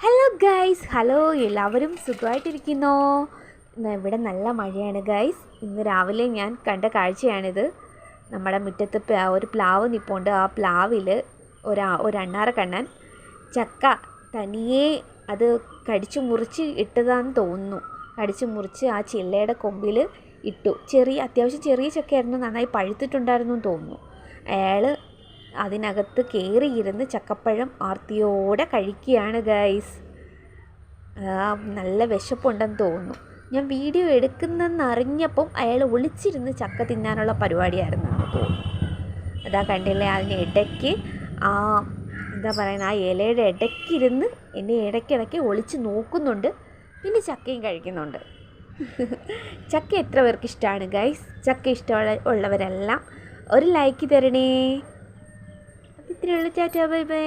Hello guys, hello. എല്ലാവരും സുഖമായിട്ടിരിക്കുന്നോ? ഇവിടെ നല്ല മഴയാണ് ഗൈസ്. ഇന്ന് രാവിലെ ഞാൻ കണ്ട കാഴ്ചയാണിത്. നമ്മുടെ മുറ്റത്ത് ഒരു പ്ലാവ് നിൽപ്പുണ്ട്. ആ പ്ലാവിൽ ഒരു അണ്ണാറക്കണ്ണൻ ചക്ക തനിയെ അത് കടിച്ചു മുറിച്ച് ഇട്ടതാന്ന് തോന്നുന്നു. കടിച്ചു മുറിച്ച് ആ ചില്ലയുടെ കൊമ്പിൽ ഇട്ടു. അത്യാവശ്യം ചെറിയ ചക്കയായിരുന്നു, നന്നായി പഴുത്തിട്ടുണ്ടായിരുന്നു എന്ന് തോന്നുന്നു. അയാൾ അതിനകത്ത് കയറിയിരുന്ന് ചക്കപ്പഴം ആർത്തിയോടെ കഴിക്കുകയാണ് ഗൈസ്. നല്ല വിശപ്പുണ്ടെന്ന് തോന്നുന്നു. ഞാൻ വീഡിയോ എടുക്കുന്നതെന്നറിഞ്ഞപ്പം അയാൾ ഒളിച്ചിരുന്ന് ചക്ക തിന്നാനുള്ള പരിപാടിയായിരുന്നാണ് തോന്നുന്നു. അതാ കണ്ടില്ലേ, അതിനിടയ്ക്ക് എന്താ പറയുന്നത്, ആ ഇലയുടെ ഇടയ്ക്കിരുന്ന് എന്നെ ഇടയ്ക്കിടയ്ക്ക് ഒളിച്ച് നോക്കുന്നുണ്ട്. പിന്നെ ചക്കയും കഴിക്കുന്നുണ്ട്. ചക്ക എത്ര പേർക്ക് ഇഷ്ടമാണ് ഗൈസ്? ചക്ക ഇഷ്ടമുള്ളവരെല്ലാം ഒരു ലൈക്ക് തരണേ. ഇത്രയുള്ള ടാറ്റാ, ബൈ ബൈ.